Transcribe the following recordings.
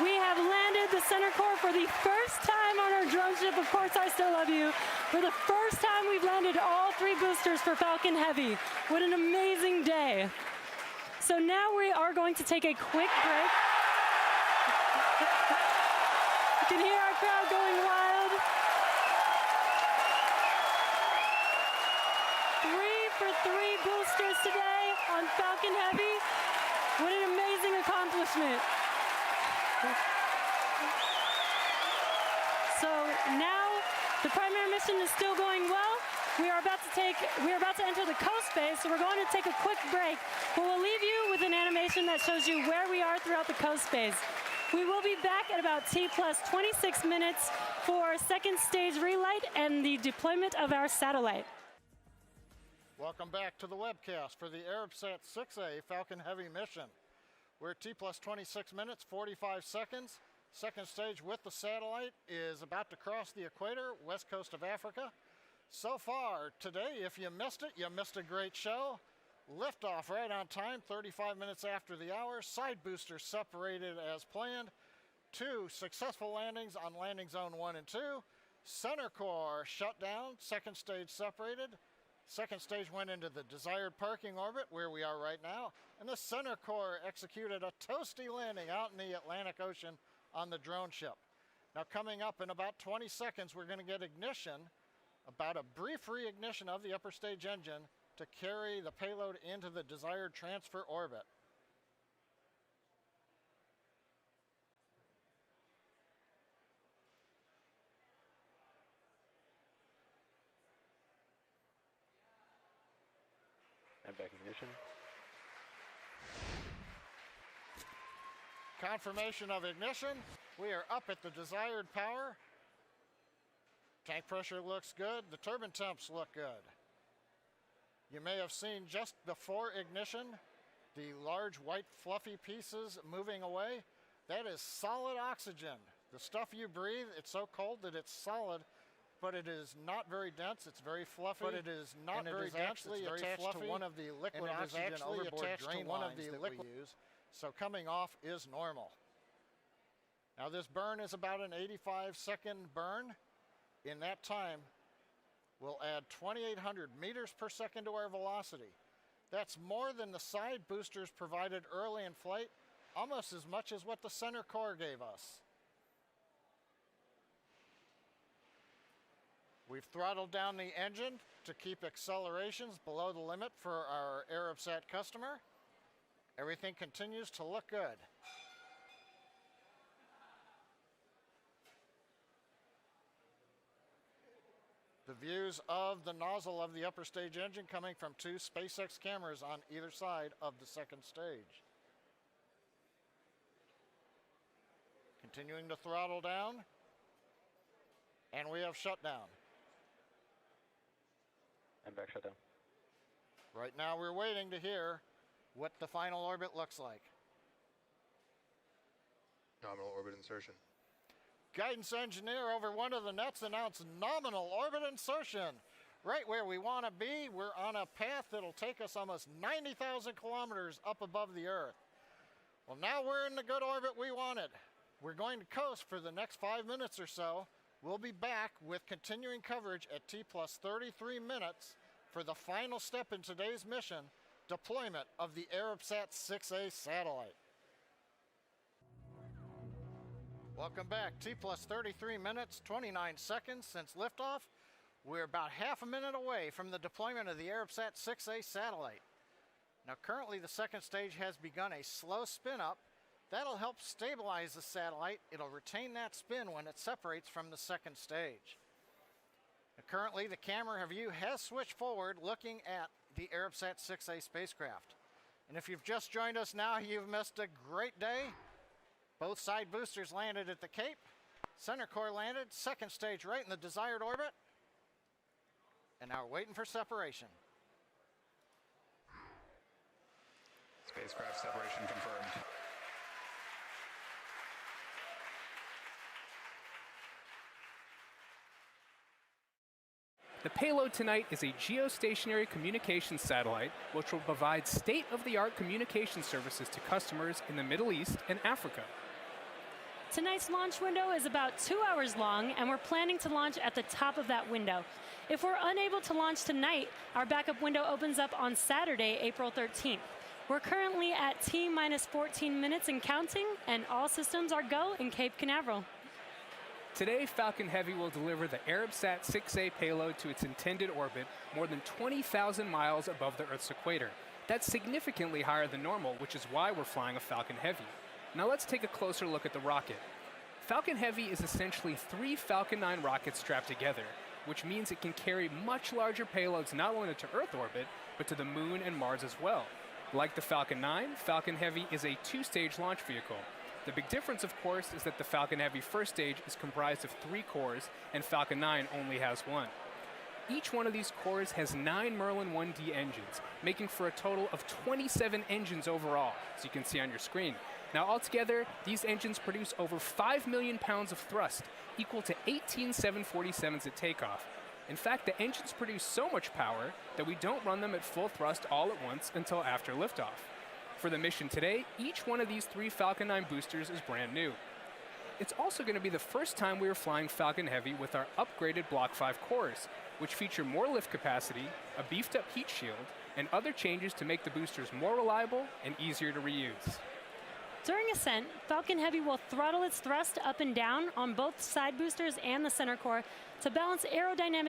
We have landed the center core for the first time on our drone ship, Of Course I Still Love You. For the first time, we've landed all 3 boosters for Falcon Heavy. What an amazing day. So now we are going to take a quick break. You can hear our crowd going wild. 3 for 3 boosters today on Falcon Heavy. What an amazing accomplishment. So now the primary mission is still going well. We are about to enter the coast phase, so we're going to take a quick break. But we'll leave you with an animation that shows you where we are throughout the coast phase. We will be back at about T+26 minutes for second stage relight and the deployment of our satellite. Welcome back to the webcast for the Arabsat 6A Falcon Heavy mission. We're at T+26 minutes, 45 seconds. Second stage with the satellite is about to cross the equator, west coast of Africa. So far today, if you missed it, you missed a great show. Liftoff right on time, 35 minutes after the hour. Side boosters separated as planned. 2 successful landings on landing zone 1 and 2. Center core shut down, second stage separated. Second stage went into the desired parking orbit where we are right now. And the center core executed a toasty landing out in the Atlantic Ocean on the drone ship. Now coming up in about 20 seconds, we're going to get ignition, about a brief reignition of the upper stage engine to carry the payload into the desired transfer orbit. And back ignition. Confirmation of ignition. We are up at the desired power. Tank pressure looks good. The turbine temps look good. You may have seen just before ignition the large white fluffy pieces moving away. That is solid oxygen. The stuff you breathe, it's so cold that it's solid, but it is not very dense. It's very fluffy. But it is not very dense. It's very attached to one of the liquid oxygen overboard drain lines that we use. So coming off is normal. Now this burn is about an 85-second burn. In that time, we'll add 2,800 meters per second to our velocity. That's more than the side boosters provided early in flight, almost as much as what the center core gave us. We've throttled down the engine to keep accelerations below the limit for our Arabsat customer. Everything continues to look good. The views of the nozzle of the upper stage engine coming from 2 SpaceX cameras on either side of the second stage. Continuing to throttle down, and we have shut down. And back shut down. Right now we're waiting to hear what the final orbit looks like. Nominal orbit insertion. Guidance engineer over one of the nets announced nominal orbit insertion. Right where we want to be, we're on a path that'll take us almost 90,000 kilometers up above the Earth. Well, now we're in the good orbit we wanted. We're going to coast for the next 5 minutes or so. We'll be back with continuing coverage at T+33 minutes for the final step in today's mission, deployment of the Arabsat 6A satellite. Welcome back. T+33 minutes, 29 seconds since liftoff. We're about half a minute away from the deployment of the Arabsat 6A satellite. Now currently the second stage has begun a slow spin up. That'll help stabilize the satellite. It'll retain that spin when it separates from the second stage. Now, currently the camera view has switched forward looking at the Arabsat 6A spacecraft. And if you've just joined us now, you've missed a great day. Both side boosters landed at the Cape. Center core landed, second stage right in the desired orbit. And now we're waiting for separation. Spacecraft separation confirmed. The payload tonight is a geostationary communications satellite which will provide state-of-the-art communication services to customers in the Middle East and Africa. Tonight's launch window is about 2 hours long, and we're planning to launch at the top of that window. If we're unable to launch tonight, our backup window opens up on Saturday, April 13th. We're currently at T-minus 14 minutes and counting, and all systems are go in Cape Canaveral. Today, Falcon Heavy will deliver the Arabsat 6A payload to its intended orbit more than 20,000 miles above the Earth's equator. That's significantly higher than normal, which is why we're flying a Falcon Heavy. Now let's take a closer look at the rocket. Falcon Heavy is essentially 3 Falcon 9 rockets strapped together, which means it can carry much larger payloads not only to Earth orbit, but to the Moon and Mars as well. Like the Falcon 9, Falcon Heavy is a 2-stage launch vehicle. The big difference, of course, is that the Falcon Heavy first stage is comprised of 3 cores, and Falcon 9 only has 1. Each one of these cores has 9 Merlin 1D engines, making for a total of 27 engines overall, as you can see on your screen. Now, altogether, these engines produce over 5 million pounds of thrust, equal to 18 747s at takeoff. In fact, the engines produce so much power that we don't run them at full thrust all at once until after liftoff. For the mission today, each one of these 3 Falcon 9 boosters is brand new. It's also going to be the first time we are flying Falcon Heavy with our upgraded Block 5 cores, which feature more lift capacity, a beefed up heat shield, and other changes to make the boosters more reliable and easier to reuse. During ascent, Falcon Heavy will throttle its thrust up and down on both side boosters and the center core to balance aerodynamic.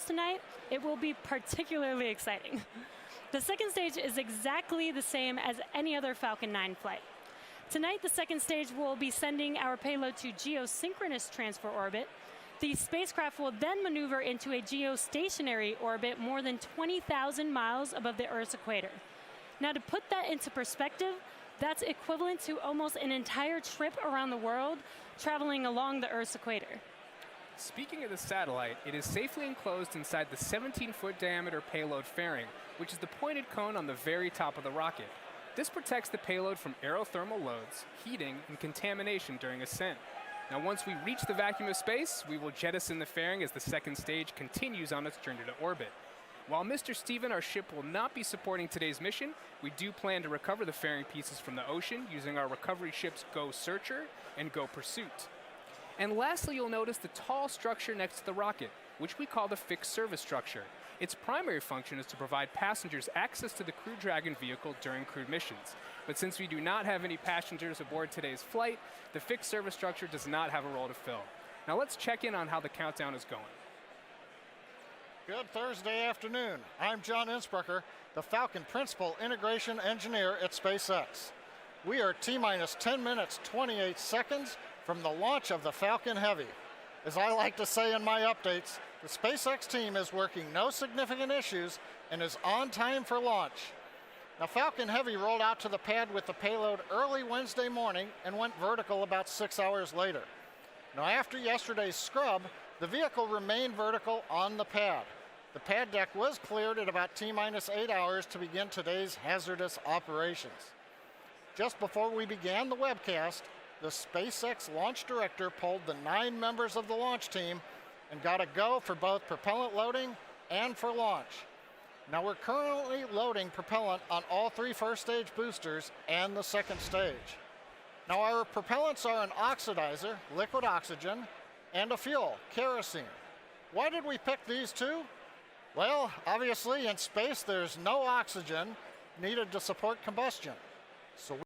Tonight, it will be particularly exciting. The second stage is exactly the same as any other Falcon 9 flight. Tonight, the second stage will be sending our payload to geosynchronous transfer orbit. The spacecraft will then maneuver into a geostationary orbit more than 20,000 miles above the Earth's equator. Now, to put that into perspective, that's equivalent to almost an entire trip around the world traveling along the Earth's equator. Speaking of the satellite, it is safely enclosed inside the 17-foot diameter payload fairing, which is the pointed cone on the very top of the rocket. This protects the payload from aerothermal loads, heating, and contamination during ascent. Now, once we reach the vacuum of space, we will jettison the fairing as the second stage continues on its journey to orbit. While Mr. Steven, our ship, will not be supporting today's mission, we do plan to recover the fairing pieces from the ocean using our recovery ships Go Searcher and Go Pursuit. And lastly, you'll notice the tall structure next to the rocket, which we call the fixed service structure. Its primary function is to provide passengers access to the Crew Dragon vehicle during crewed missions. But since we do not have any passengers aboard today's flight, the fixed service structure does not have a role to fill. Now let's check in on how the countdown is going. Good Thursday afternoon. I'm John Innsbrucker, the Falcon Principal Integration Engineer at SpaceX. We are T-minus 10 minutes, 28 seconds from the launch of the Falcon Heavy. As I like to say in my updates, the SpaceX team is working no significant issues and is on time for launch. Now, Falcon Heavy rolled out to the pad with the payload early Wednesday morning and went vertical about 6 hours later. Now, after yesterday's scrub, the vehicle remained vertical on the pad. The pad deck was cleared at about T-minus 8 hours to begin today's hazardous operations. Just before we began the webcast, the SpaceX launch director polled the 9 members of the launch team and got a go for both propellant loading and for launch. Now, we're currently loading propellant on all 3 first stage boosters and the second stage. Now, our propellants are an oxidizer, liquid oxygen, and a fuel, kerosene. Why did we pick these 2? Well, obviously in space there's no oxygen needed to support combustion. So